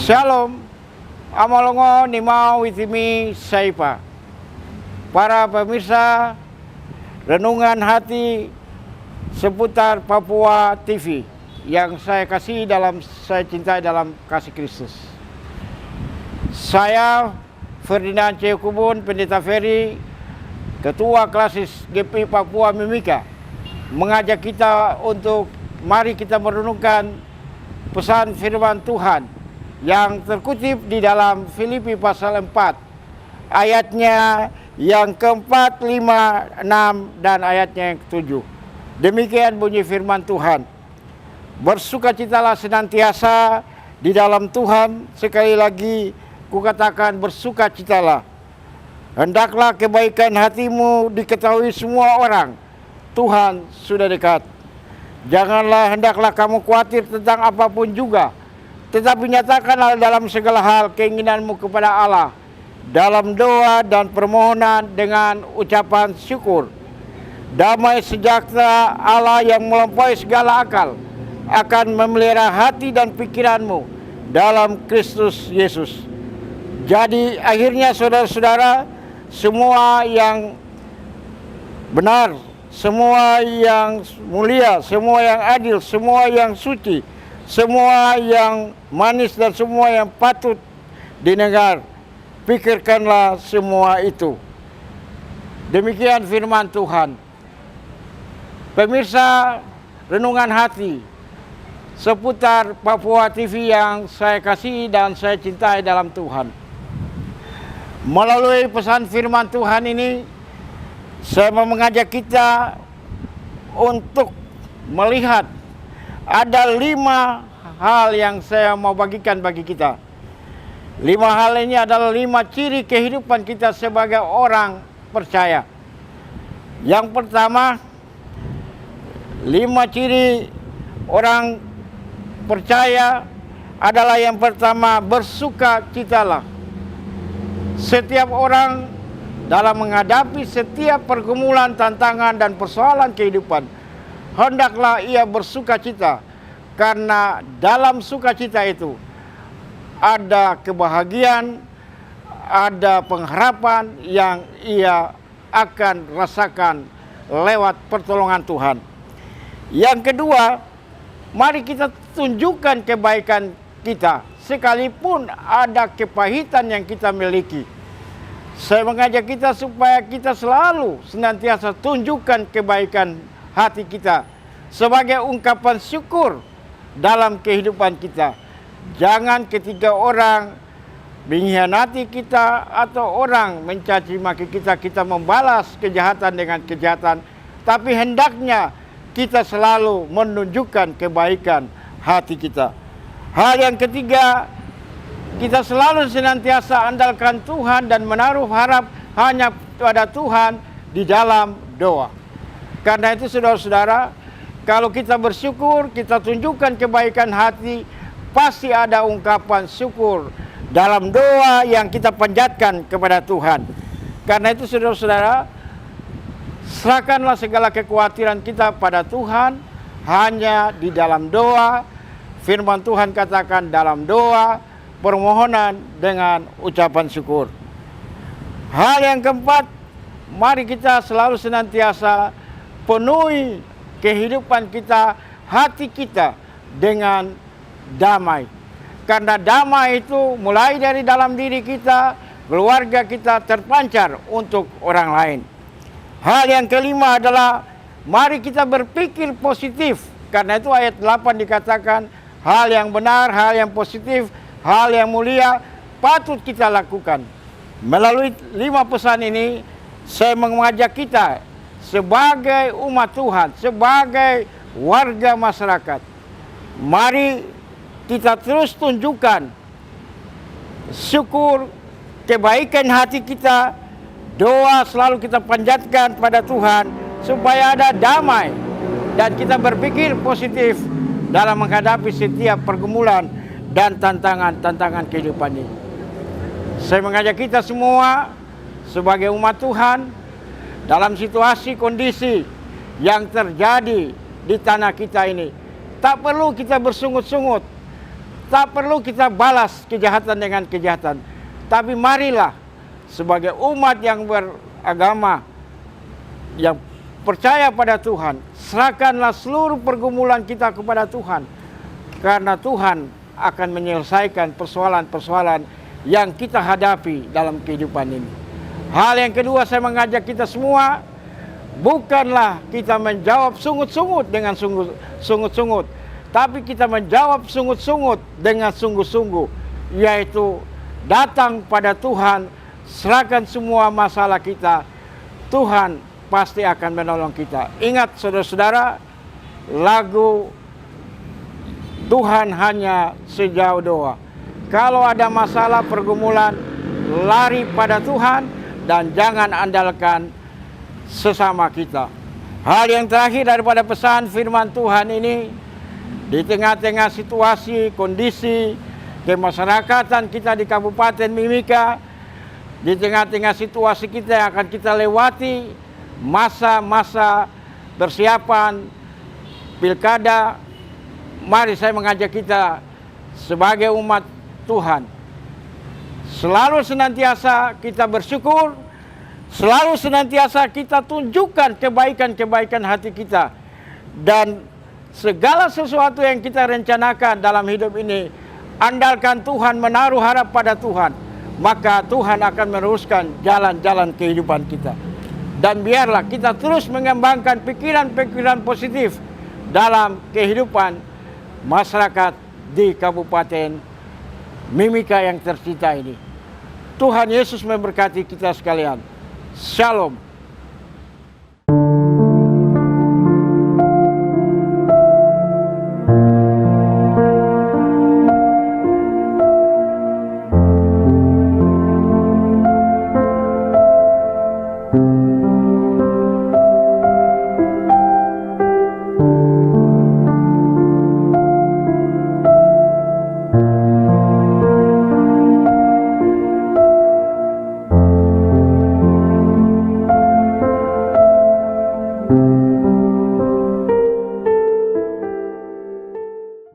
Shalom, amalongo nimau witimi saipa. Para pemirsa renungan hati seputar Papua TV yang saya cintai dalam kasih Kristus. Saya Ferdinand C. Kubun, Pendeta Ferry, Ketua Klasis GP Papua Mimika, mengajak kita untuk mari kita merenungkan pesan firman Tuhan yang terkutip di dalam Filipi pasal 4 ayatnya yang keempat, 5, 6 dan ayatnya yang ke-7. Demikian bunyi firman Tuhan. Bersukacitalah senantiasa di dalam Tuhan. Sekali lagi kukatakan bersukacitalah. Hendaklah kebaikan hatimu diketahui semua orang. Tuhan sudah dekat. Hendaklah kamu khawatir tentang apapun juga, tetapi nyatakanlah dalam segala hal keinginanmu kepada Allah dalam doa dan permohonan dengan ucapan syukur. Damai sejahtera Allah yang melampaui segala akal akan memelihara hati dan pikiranmu dalam Kristus Yesus. Jadi akhirnya saudara-saudara, semua yang benar, semua yang mulia, semua yang adil, semua yang suci, semua yang manis dan semua yang patut didengar, pikirkanlah semua itu. Demikian firman Tuhan. Pemirsa renungan hati seputar Papua TV yang saya kasih dan saya cintai dalam Tuhan. Melalui pesan firman Tuhan ini, saya mau mengajak kita untuk melihat ada 5 hal yang saya mau bagikan bagi kita. 5 hal ini adalah 5 ciri kehidupan kita sebagai orang percaya. Yang pertama, 5 ciri orang percaya adalah yang pertama, bersukacitalah. Setiap orang dalam menghadapi setiap pergumulan, tantangan, dan persoalan kehidupan, hendaklah ia bersukacita, karena dalam sukacita itu ada kebahagiaan, ada pengharapan yang ia akan rasakan lewat pertolongan Tuhan. Yang kedua, mari kita tunjukkan kebaikan kita, sekalipun ada kepahitan yang kita miliki. Saya mengajak kita supaya kita selalu senantiasa tunjukkan kebaikan hati kita sebagai ungkapan syukur dalam kehidupan kita. Jangan ketika orang mengkhianati kita atau orang mencaci maki kita, kita membalas kejahatan dengan kejahatan. Tapi hendaknya kita selalu menunjukkan kebaikan hati kita. Hal yang ketiga, kita selalu senantiasa andalkan Tuhan dan menaruh harap hanya pada Tuhan di dalam doa. Karena itu saudara-saudara, kalau kita bersyukur, kita tunjukkan kebaikan hati, pasti ada ungkapan syukur dalam doa yang kita panjatkan kepada Tuhan. Karena itu saudara-saudara, serahkanlah segala kekhawatiran kita pada Tuhan hanya di dalam doa. Firman Tuhan katakan dalam doa, permohonan dengan ucapan syukur. Hal yang keempat, mari kita selalu senantiasa penuhi kehidupan kita, hati kita dengan damai. Karena damai itu mulai dari dalam diri kita, keluarga kita terpancar untuk orang lain. Hal yang kelima adalah mari kita berpikir positif. Karena itu ayat 8 dikatakan hal yang benar, hal yang positif, hal yang mulia patut kita lakukan. Melalui 5 pesan ini, saya mengajak kita sebagai umat Tuhan, sebagai warga masyarakat, mari kita terus tunjukkan syukur, kebaikan hati kita, doa selalu kita panjatkan pada Tuhan supaya ada damai dan kita berpikir positif dalam menghadapi setiap pergumulan dan tantangan kehidupan ini. Saya mengajak kita semua sebagai umat Tuhan dalam situasi kondisi yang terjadi di tanah kita ini. Tak perlu kita bersungut-sungut, Tak perlu kita balas kejahatan dengan kejahatan. Tapi marilah sebagai umat yang beragama, yang percaya pada Tuhan, serahkanlah seluruh pergumulan kita kepada Tuhan. Karena Tuhan akan menyelesaikan persoalan-persoalan yang kita hadapi dalam kehidupan ini. Hal yang kedua, saya mengajak kita semua, bukanlah kita menjawab sungut-sungut dengan sungut-sungut, tapi kita menjawab sungut-sungut dengan sungguh-sungguh, yaitu datang pada Tuhan, serahkan semua masalah kita. Tuhan pasti akan menolong kita. Ingat saudara-saudara, lagu Tuhan hanya sejauh doa. Kalau ada masalah pergumulan, lari pada Tuhan dan jangan andalkan sesama kita. Hal yang terakhir daripada pesan firman Tuhan ini, di tengah-tengah situasi, kondisi kemasyarakatan kita di Kabupaten Mimika, di tengah-tengah situasi kita yang akan kita lewati, masa-masa persiapan pilkada, mari saya mengajak kita sebagai umat Tuhan, selalu senantiasa kita bersyukur, selalu senantiasa kita tunjukkan kebaikan-kebaikan hati kita. Dan segala sesuatu yang kita rencanakan dalam hidup ini, andalkan Tuhan, menaruh harap pada Tuhan, maka Tuhan akan meneruskan jalan-jalan kehidupan kita. Dan biarlah kita terus mengembangkan pikiran-pikiran positif dalam kehidupan masyarakat di Kabupaten Mimika yang tercinta ini. Tuhan Yesus memberkati kita sekalian. Shalom.